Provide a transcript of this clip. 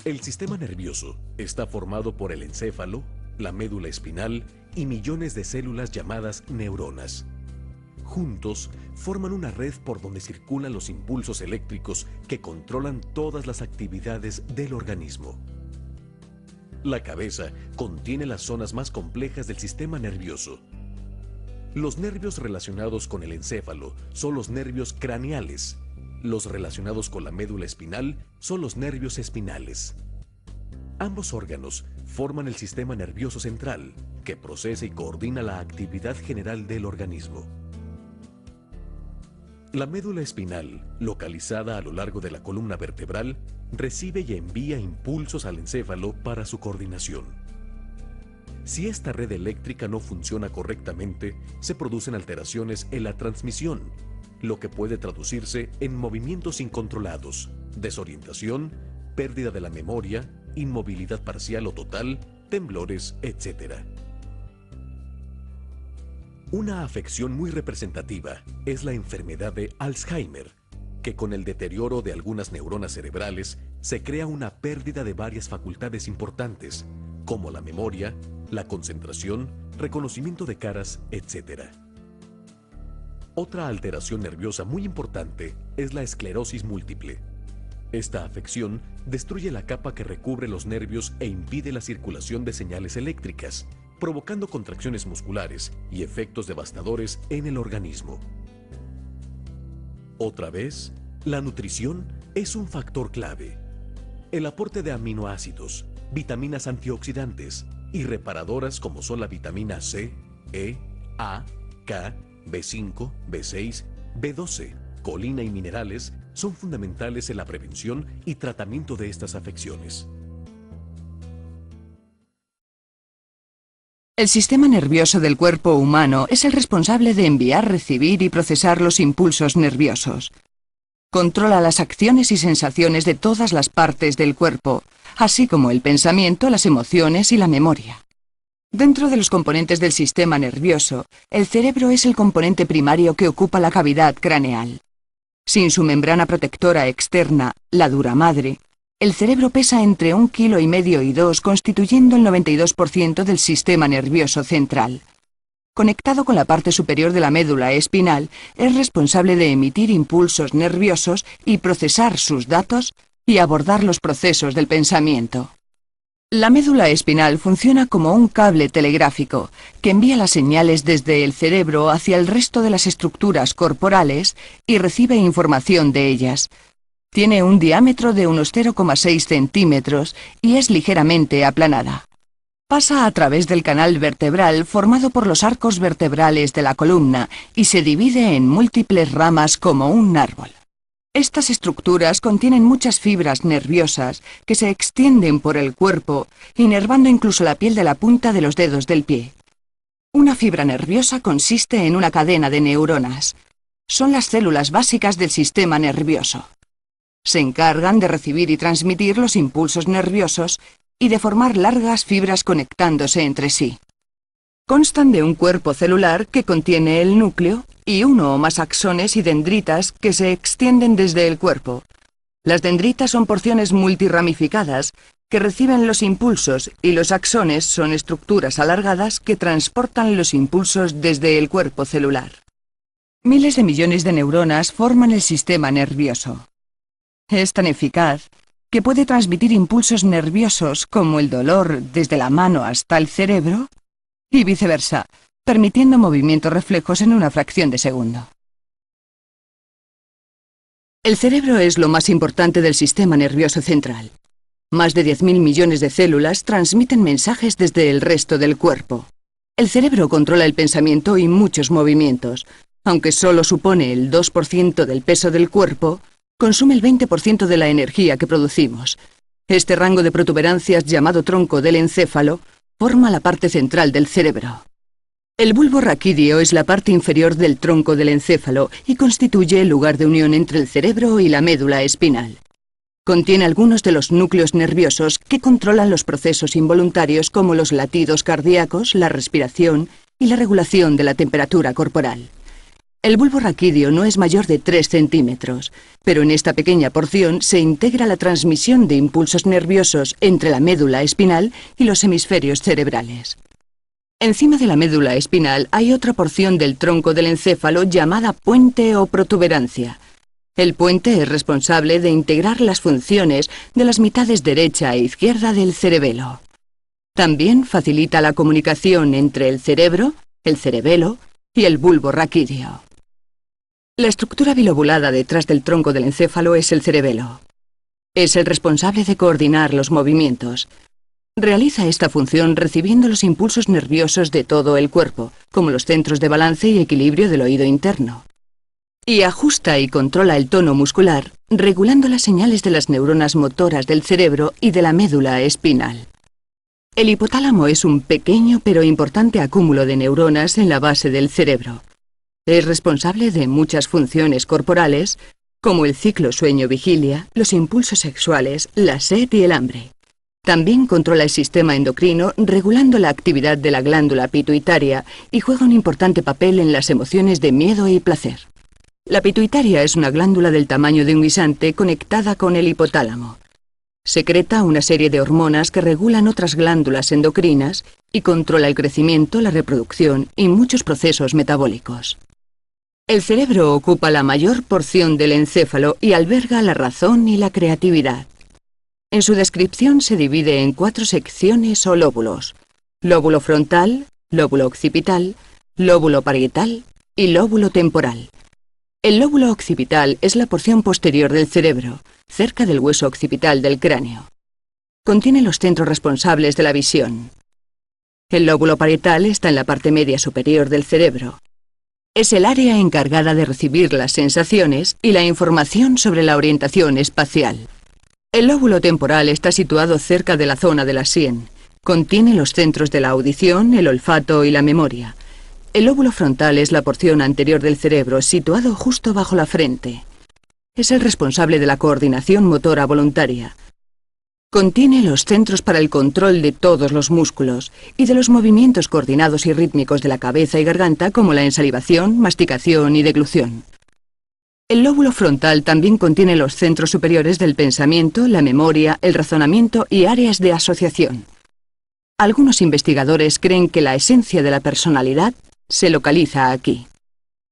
El sistema nervioso está formado por el encéfalo, la médula espinal y millones de células llamadas neuronas. Juntos forman una red por donde circulan los impulsos eléctricos que controlan todas las actividades del organismo. La cabeza contiene las zonas más complejas del sistema nervioso. Los nervios relacionados con el encéfalo son los nervios craneales. Los relacionados con la médula espinal son los nervios espinales. Ambos órganos forman el sistema nervioso central, que procesa y coordina la actividad general del organismo. La médula espinal, localizada a lo largo de la columna vertebral, recibe y envía impulsos al encéfalo para su coordinación. Si esta red eléctrica no funciona correctamente, se producen alteraciones en la transmisión, lo que puede traducirse en movimientos incontrolados, desorientación, pérdida de la memoria, inmovilidad parcial o total, temblores, etc. Una afección muy representativa es la enfermedad de Alzheimer, que con el deterioro de algunas neuronas cerebrales se crea una pérdida de varias facultades importantes, como la memoria, la concentración, reconocimiento de caras, etc. Otra alteración nerviosa muy importante es la esclerosis múltiple. Esta afección destruye la capa que recubre los nervios e impide la circulación de señales eléctricas, provocando contracciones musculares y efectos devastadores en el organismo. Otra vez, la nutrición es un factor clave. El aporte de aminoácidos, vitaminas antioxidantes y reparadoras como son la vitamina C, E, A, K, B5, B6, B12, colina y minerales son fundamentales en la prevención y tratamiento de estas afecciones. El sistema nervioso del cuerpo humano es el responsable de enviar, recibir y procesar los impulsos nerviosos. Controla las acciones y sensaciones de todas las partes del cuerpo, así como el pensamiento, las emociones y la memoria. Dentro de los componentes del sistema nervioso, el cerebro es el componente primario que ocupa la cavidad craneal. Sin su membrana protectora externa, la dura madre, el cerebro pesa entre 1,5 kg y 2, constituyendo el 92% del sistema nervioso central. Conectado con la parte superior de la médula espinal, es responsable de emitir impulsos nerviosos y procesar sus datos y abordar los procesos del pensamiento. La médula espinal funciona como un cable telegráfico que envía las señales desde el cerebro hacia el resto de las estructuras corporales y recibe información de ellas. Tiene un diámetro de unos 0,6 centímetros y es ligeramente aplanada. Pasa a través del canal vertebral formado por los arcos vertebrales de la columna y se divide en múltiples ramas como un árbol. Estas estructuras contienen muchas fibras nerviosas que se extienden por el cuerpo, inervando incluso la piel de la punta de los dedos del pie. Una fibra nerviosa consiste en una cadena de neuronas. Son las células básicas del sistema nervioso. Se encargan de recibir y transmitir los impulsos nerviosos y de formar largas fibras conectándose entre sí. Constan de un cuerpo celular que contiene el núcleo y uno o más axones y dendritas que se extienden desde el cuerpo. Las dendritas son porciones multiramificadas que reciben los impulsos y los axones son estructuras alargadas que transportan los impulsos desde el cuerpo celular. Miles de millones de neuronas forman el sistema nervioso. Es tan eficaz que puede transmitir impulsos nerviosos como el dolor desde la mano hasta el cerebro y viceversa, permitiendo movimientos reflejos en una fracción de segundo. El cerebro es lo más importante del sistema nervioso central. Más de 10.000 millones de células transmiten mensajes desde el resto del cuerpo. El cerebro controla el pensamiento y muchos movimientos. Aunque solo supone el 2% del peso del cuerpo, consume el 20% de la energía que producimos. Este rango de protuberancias, llamado tronco del encéfalo, forma la parte central del cerebro. El bulbo raquídeo es la parte inferior del tronco del encéfalo y constituye el lugar de unión entre el cerebro y la médula espinal. Contiene algunos de los núcleos nerviosos que controlan los procesos involuntarios como los latidos cardíacos, la respiración y la regulación de la temperatura corporal. El bulbo raquídeo no es mayor de 3 centímetros, pero en esta pequeña porción se integra la transmisión de impulsos nerviosos entre la médula espinal y los hemisferios cerebrales. Encima de la médula espinal hay otra porción del tronco del encéfalo llamada puente o protuberancia. El puente es responsable de integrar las funciones de las mitades derecha e izquierda del cerebelo. También facilita la comunicación entre el cerebro, el cerebelo y el bulbo raquídeo. La estructura bilobulada detrás del tronco del encéfalo es el cerebelo. Es el responsable de coordinar los movimientos. Realiza esta función recibiendo los impulsos nerviosos de todo el cuerpo, como los centros de balance y equilibrio del oído interno. Y ajusta y controla el tono muscular, regulando las señales de las neuronas motoras del cerebro y de la médula espinal. El hipotálamo es un pequeño pero importante acúmulo de neuronas en la base del cerebro. Es responsable de muchas funciones corporales, como el ciclo sueño-vigilia, los impulsos sexuales, la sed y el hambre. También controla el sistema endocrino, regulando la actividad de la glándula pituitaria y juega un importante papel en las emociones de miedo y placer. La pituitaria es una glándula del tamaño de un guisante conectada con el hipotálamo. Secreta una serie de hormonas que regulan otras glándulas endocrinas y controla el crecimiento, la reproducción y muchos procesos metabólicos. El cerebro ocupa la mayor porción del encéfalo y alberga la razón y la creatividad. En su descripción se divide en 4 secciones o lóbulos: lóbulo frontal, lóbulo occipital, lóbulo parietal y lóbulo temporal. El lóbulo occipital es la porción posterior del cerebro, cerca del hueso occipital del cráneo. Contiene los centros responsables de la visión. El lóbulo parietal está en la parte media superior del cerebro. Es el área encargada de recibir las sensaciones y la información sobre la orientación espacial. El lóbulo temporal está situado cerca de la zona de la sien. Contiene los centros de la audición, el olfato y la memoria. El lóbulo frontal es la porción anterior del cerebro, situado justo bajo la frente. Es el responsable de la coordinación motora voluntaria. Contiene los centros para el control de todos los músculos y de los movimientos coordinados y rítmicos de la cabeza y garganta, como la ensalivación, masticación y deglución. El lóbulo frontal también contiene los centros superiores del pensamiento, la memoria, el razonamiento y áreas de asociación. Algunos investigadores creen que la esencia de la personalidad se localiza aquí.